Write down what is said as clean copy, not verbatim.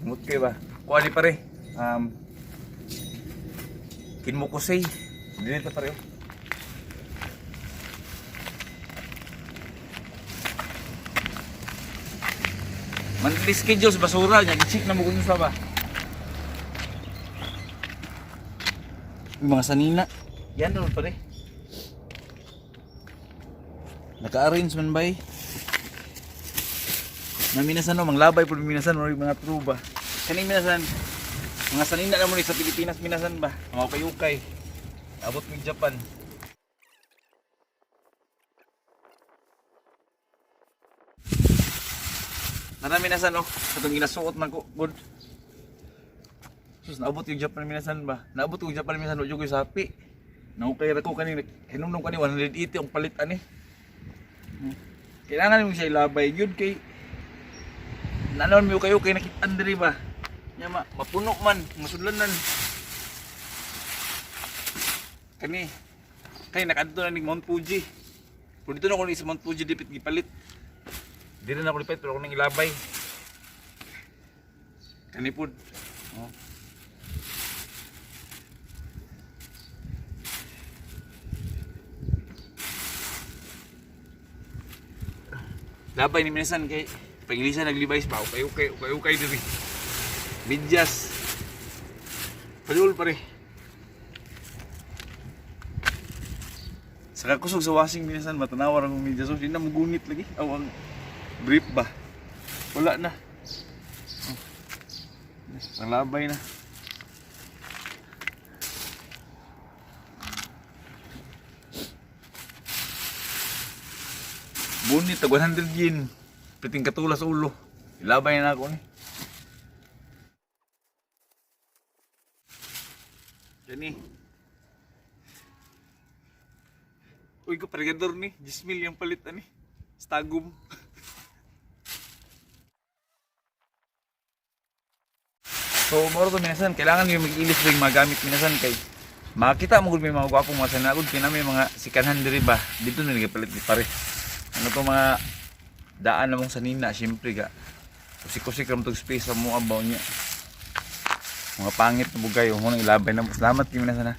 Ngut kay ba? Kuha di pare. Kinmukusay. Dili ta pare. Monthly schedule sa basura nya gi-check na mo kung sa ba. Yung mga sanina. Yan naman pare. Naka-arrange man ba eh. Naminasan no, manglabay po minasan no, mga truba. Kaning minasan, mga sanina na mo sa Pilipinas minasan ba? Mga ukay-ukay. Abot ng Japan. Nana minasan no, katong ginasuot man ko, good. Sus, naabot yung Japan minasan ba? Naabot yung Japan minasan no, yung sapi. Naukay ra ko kaning hinumdum kani 180 ang palit ani. Kailangan mo siya ilabay yun kay nanon mo kayo kay nakitaan diri ba nya mapuno man masudlanan kani kay nakadto na ning Mount Fuji pero dito na ko ni sa Mount Fuji dipit gipalit dili na ko lipit pero ako nang ilabay kani pud oh. Labay ni minasan kay pangilisan naglibay pa ukay diri. Medyas. Padul pare. Saka kusog sa washing minasan matanawar ang medyas so di na magunit lagi. Aw ang brief ba. Wala na. Ang labay na. Bunit, tag 100 yen. Piting katulas ulo. Ilabay na ako ni. Yan eh. Uy, kapregador ni. 10,000 yung palit ni. Stagum. So, moro to minasan. Kailangan yung mag-ilis ring magamit minasan kay makita mo kung may mga gwapong mga sanagod. Kaya may mga sikanhan diri ba. Dito na nagapalit di pare. Ano to mga daan na mong sanina, syempre ga. Kusik-kusik ram tog space sa mo abaw niya. Mga pangit na bugay, mo nang ilabay na. Salamat kayo na sana.